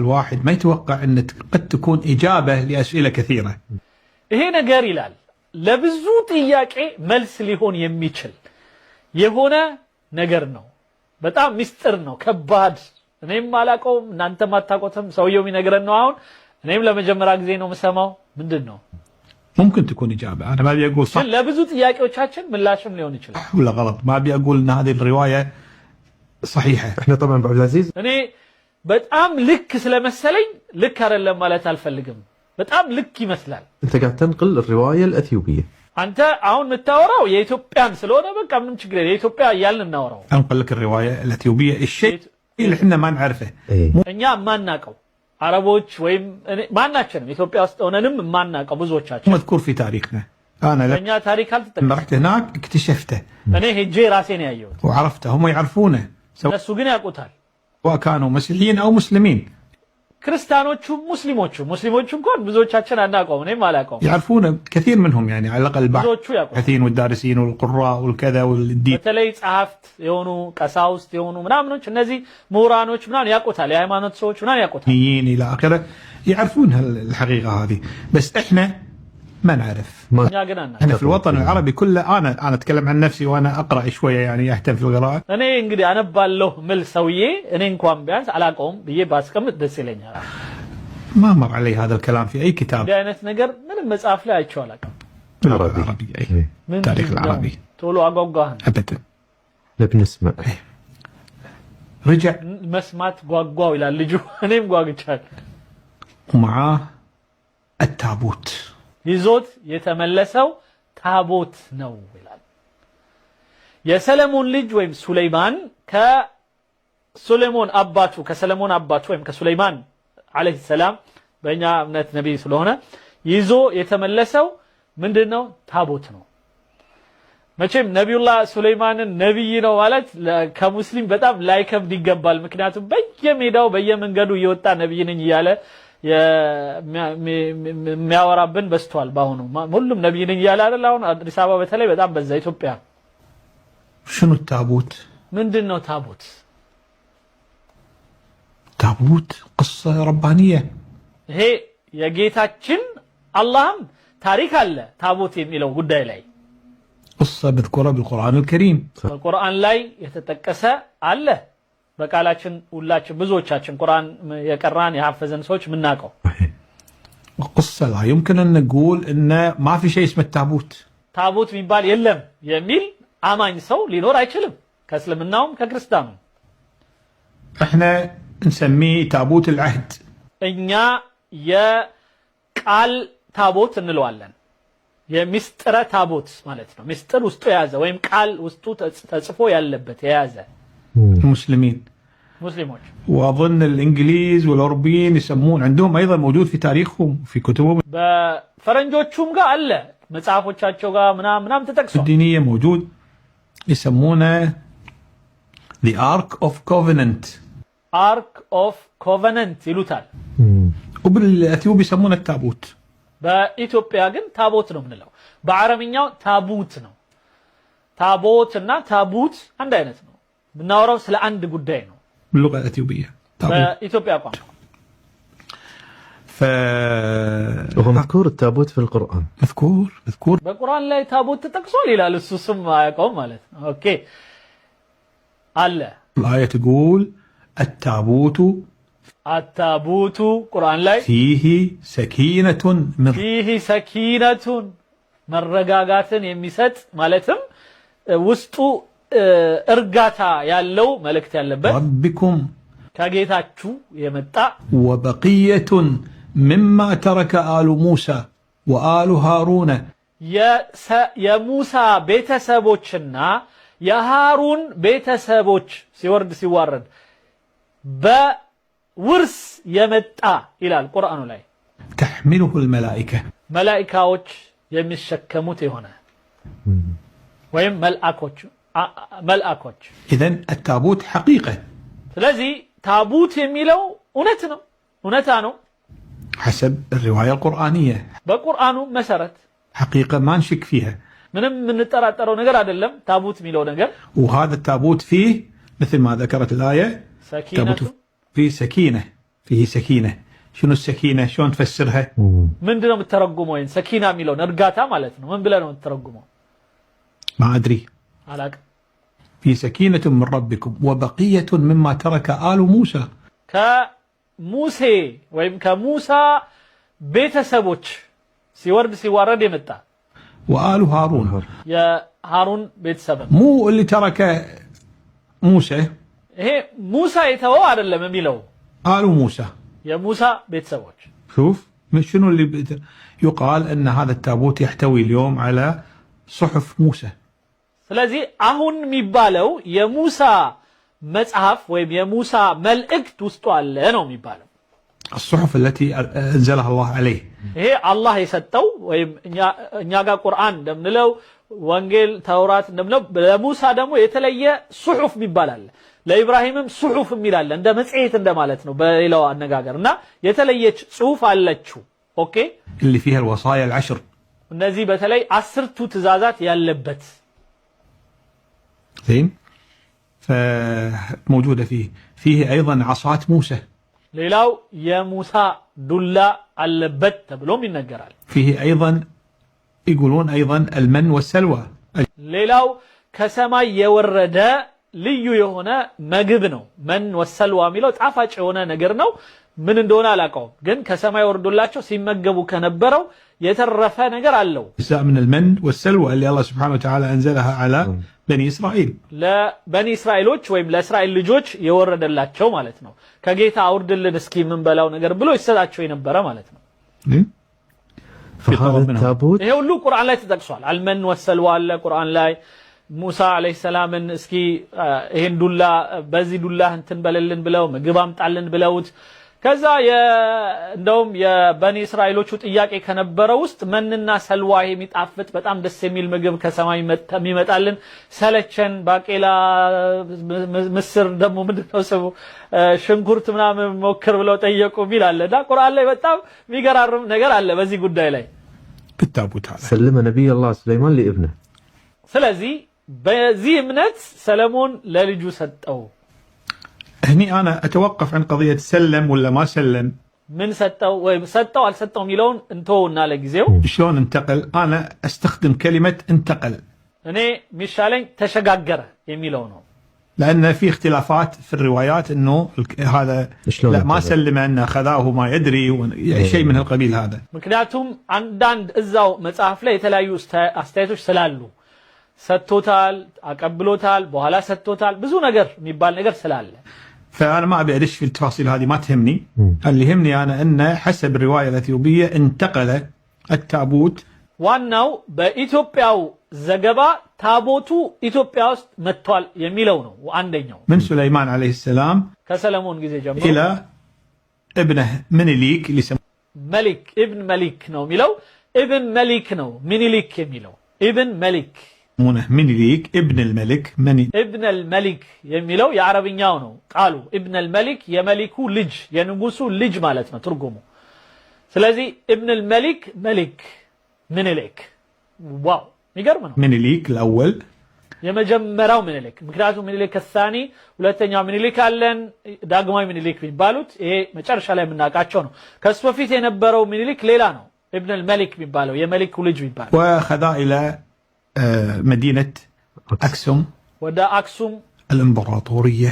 الواحد ما يتوقع أن قد تكون إجابة لأسئلة كثيرة. ይሄ ነገር ይላል ለብዙ ጥያቄ መልስ ሊሆን የሚችል የሆነ ነገር ነው። በጣም ሚስጥር ነው፣ ከባድ። እኔም አላውቀውም እናንተም አታውቁትም። ሰውየው የሚነግረን ነው። አሁን እኔም ለመጀመሪያ ጊዜ ነው የምሰማው። ምንድነው? ممكن تكون إجابة. أنا ما أبي أقول صح ለብዙ ጥያቄዎቻችን ምላሽም ሊሆን ይችላል ولا غلط. ما أبي أقول أن هذه الرواية صحيحة. احنا طبعا ابو عبد العزيز እኔ በጣም ልክ ስለመሰለኝ ልክ አይደለም ማለት አልፈልግም። በጣم ልክ ይመስላል። انت قاعد تنقل الروايه الاثيوبيه. አንተ አሁን የምታወራው የኢትዮጵያን ስለሆነ በቃ ምንም ችግር የለም። የኢትዮጵያ እያልን እናወራው። أنقل لك الرواية الأثيوبية الشيء اللي احنا ما نعرفه. እኛ ማናቀው አረቦች ወይም ማናችንም ኢትዮጵያ ውስጥ ሆነንም ማናቀው ብዙዎቻችን مذكور في تاريخنا. أنا እኛ ታሪክ لما አልተጠቀምንም። رحت هناك اكتشفته እኔ ሄጄ ራሴን ያየሁት وعرفته. هم يعرفونه እነሱ ግን ያውቁታል። سواء كانوا مسيحيين أو مسلمين. ክርስቲያኖቹም ሙስሊሞቹ እንኳን ብዙዎቻችን አናውቀውም። እኔም አላውቀውም። يعرفونه كثير منهم يعني على الأقل ብዙዎቹ ያውቁታል። الباحثين والدارسين والقراء والكذا والدين. በተለይ ጸሐፍት የሆኑ ቀሳውስት የሆኑ ምናምኖች እነዚህ ምሁራኖች ምናምን ያውቁታል። የሃይማኖት ሰዎች ምናምን ያውቁታል። إلى آخره يعرفون الحقيقة هذه. بس إحنا ما نعرف. እኛ ግን አናውቅም። احنا في الوطن العربي كله أنا أتكلم عن نفسي وأنا أقرأ شوية يعني أهتم في القراءة. እኔ እንግዲህ አነባለሁ ምል ሰውዬ እኔ እንኳን ቢያንስ አላውቀውም ብዬ ባስቀምጥ ደስ ይለኛል። ما مر علي هذا الكلام في أي كتاب. እንዲህ አይነት ነገር ምንም مصحف ላይ አይቼው አላውቅም። بالعربي أي ምን تاريخ العربي ቶሎ አጓጓህ أبدا. بنسمع رجع መስማት ጓጓው ይላል ልጁ። እኔም ጓግቻለሁ። ومعاه التابوت. ይዞት የተመለሰው ታቦት ነው ይላል። የሰለሞን ልጅ ወይም ሱለይማን ከሱለይማን አባቱ ወይም ከሱለይማን አለይሂ ሰላም በእኛ እምነት ነብይ ስለሆነ ይዞ የተመለሰው ምንድነው? ታቦት ነው። መቼም ነብዩላህ ሱለይማንን ነብይ ነው ማለት ከሙስሊም በጣም ላይከብድ ይገባል። ምክንያቱም በየሜዳው በየመንገዱ እየወጣ ነብይ ነኝ እያለ የሚያወራብን በስቷል። ባሁኑ ሁሉም ነብይ ነኝ እያለ አይደል? አሁን አዲስ አበባ በተለይ በጣም በዛ። ኢትዮጵያ شنو التابوت؟ ምንድነው ታቦት? تابوت قصة ربانية. ይሄ የጌታችን አላህም ታሪክ አለ ታቦት የሚለው ጉዳይ ላይ قصة مذكورة بالقرآن الكريم. በቁርአን ላይ የተጠቀሰ አለ። በቃላችን ሁላችን ብዙዎቻችን ቁርአን የቀራን ያፈዘን ሰዎች ምናቀው قصة لا يمكن أن نقول إن ما في شيء اسمه التابوت. ታቦት የሚባል የለም የሚል አማኝ ሰው ሊኖር አይችልም ከእስልምናውም ከክርስቲያኑም። احنا نسميه تابوت العهد. እኛ የቃል ታቦት እንለዋለን። የሚስጥረ ታቦት ማለት ነው። ሚስጥር ውስጡ የያዘ ወይም ቃል ውስጡ ተጽፎ ያለበት የያዘ المسلمين. ሙስሊሞች واظن الانجليز والاوروبيين يسمون عندهم ايضا موجود في تاريخهم في كتبهم በፈረንጆቹም ጋር አለ መጽሐፎቻቸው ጋር ምናምን ተጠቅሷል። الدينية موجود يسمونه the Ark of Covenant. Ark of Covenant ይሉታል። وبالاثيوبي يسمونه التابوت. በኢትዮጵያ ግን ታቦት ነው የምንለው። በአረብኛው ታቡት ነው። ታቦትና ታቡት አንድ አይነት ነው። ብናወራው ስለ አንድ ጉዳይ ነው። باللغة الأثيوبية በኢትዮጵያ ቋንቋ وهو مذكور التابوت في القرآن. مذكور በቁርአን ላይ ታቦት ተጠቅሷል ይላል። እሱ ስም አያውቀውም ማለት ነው። ኦኬ አለ። الآية تقول التابوت ቁርአን ላይ فيه سكينة من فيه سكينة መረጋጋትን የሚሰጥ ማለትም ውስጡ እርጋታ ያለው መልእክት ያለበት ربكم ከጌታችሁ የመጣ وبقية مما ترك آل موسى وآل هارون. የሙሳ ቤተሰቦችና የሃሩን ቤተሰቦች ሲዋረድ በውርስ የመጣ ይላል ቁርአኑ ላይ። تحمله الملائكة. መላእክቶች የሚሸከሙት የሆነ ወይም መልአኮች إذن التابوت حقيقة. ስለዚህ ታቡት የሚለው እውነታ ነው حسب الرواية القرآنية. በቁርአኑ መሰረት حقيقة ما نشك فيها. ምንም የምንጠራጠረው ነገር አይደለም ታቡት የሚለው ነገር። وهذا التابوت فيه مثل ما ذكرت الآية سكينة فيه سكينة فيه سكينة. شنو السكينة؟ شلون تفسرها؟ من دنا مترجمه وين سكينة ميلون ارجاتا مالتنا من بلا نو مترجمه ما أدري. علاق في سكينة من ربكم وبقية مما ترك آل موسى. كموسى ويم كموسى بيت سبوش سيورد يمتا وآل هارون. يا هارون بيت سبب مو اللي ترك موسى. هي موسى يتوى على ميلو آل موسى. يا موسى بيت سبوش. شوف شنو اللي يقال أن هذا التابوت يحتوي اليوم على صحف موسى. ስለዚህ አሁን የሚባለው የሙሳ መጽሐፍ ወይም የሙሳ መልእክት ውስጡ አለ ነው የሚባለው الصحف التي أنزلها الله عليه ይሄ አላህ የሰጠው ወይም እኛ ጋር ቁርአን እንደምንለው ወንጌል ተውራት እንደምንለው ለሙሳ ደግሞ የተለየ ሱሑፍ ይባላል ለኢብራሂምም ሱሑፍ ይላል እንደ መጽሔት እንደማለት ነው በሌላው አነጋገርና የተለየች ጽሑፍ አለችው ኦኬ اللي فيها الوصايا العشر እነዚህ በተለይ 10ቱ ትእዛዛት ያለበት زين فموجودة فيه أيضا عصات موسى ሌላው የሙሳ ዱላ አለበት ተብሎም ይነገራል فيه أيضا يقولون أيضا المن والسلوى ሌላው ከሰማይ የወረደ ልዩ የሆነ ምግብ ነው መን ወሰልዋ የሚለው ጣፋጭ የሆነ ነገር ነው ምን እንደሆነ አላውቀውም ግን ከሰማይ ወርዶላቸው ሲመገቡ ከነበረው የተረፈ ነገር አለው جزء من المن والسلوى اللي الله سبحانه وتعالى أنزلها على بني إسرائيل ለበኒ እስራኤሎች ወይም ለእስራኤል ልጆች የወረደላቸው ማለት ነው ከጌታ አውርድልን እስኪ ምን በላው ነገር ብሎ ይሰጣቸው የነበረ ማለት ነው فهذا التابوت ይሄ ሁሉ ቁርአን ላይ ተጠቅሷል አልመን ወሰልዋ አለ ቁርአን ላይ ሙሳ አለይሂ ሰላምን እስኪ ይሄን ዱላ በዚህ ዱላ እንትን በለልን ብለው ምግብ አምጣልን ብለውት ከዛ እንደውም የበኒ እስራኤሎቹ ጥያቄ ከነበረው ውስጥ መንና ሰልዋ የሚጣፍጥ በጣም ደስ የሚል ምግብ ከሰማይ የሚመጣልን ሰለቸን ባቄላ ምስር ደግሞ ምንድነው ስሙ ሽንኩርት ምናምን ሞክር ብለው ጠየቁ ይላልና ቁርአን ላይ በጣም የሚገራርም ነገር አለ በዚህ ጉዳይ ላይ بالتابوت هذا سلم نبي الله سليمان لابنه ስለዚህ በዚህ እምነት ሰለሞን ለልጁ ሰጠው هني أنا أتوقف عن قضية سلم ولا ما سلم من سطوا وسطوا على سطوا ميلون انتونا لجزيو شلون انتقل أنا أستخدم كلمة انتقل أنا مشالين تشجعجر يميلونه لأن في اختلافات في الروايات إنه هذا لا ما سلم أنه خذاه ما يدري شيء من القبيل هذا مكنياتهم عندند إزاو متصاف له يتلاقيو استيتوش سلالو ستوتال أقبلوتال بوهلا ستوتال بزو نجر ميبال نجر سلال فأنا ما أبي أدش في التفاصيل هذه ما تهمني اللي يهمني أنا أن حسب الرواية الأثيوبية انتقل التابوت وانو بإثيوبياو زجبا تابوتو إثيوبياو متوال يميلونه وعندينه من سليمان عليه السلام كسلمون جزء جنبه إلى ابنه منيليك اللي ملك ابن ملك نو ميلو ابن ملك نو منيليك يميلو ابن ملك منيليك ابن الملك ابن الملك يميلو يا عربيኛው ነው قالوا ابن الملك የመሊኩ ልጅ የንጉሱ ልጅ ማለት ነው ትርጉሙ ስለዚህ ابن الملك ملك منيليك واو ይገርም ነው منيليك الاول የመጀመሪያው منيليك ምክንያቱም منيليك الثاني ሁለተኛው منيليك አለን ዳግማዊ منيليك የሚባሉት ይሄ መጨረሻ ላይ የምናውቃቸው ነው ከሱ በፊት የነበረው منيليك ሌላ ነው ابن الملك የሚባለው የመሊኩ ልጅ የሚባለው وخذا الى مدينة أكسوم ودا أكسوم الإمبراطورية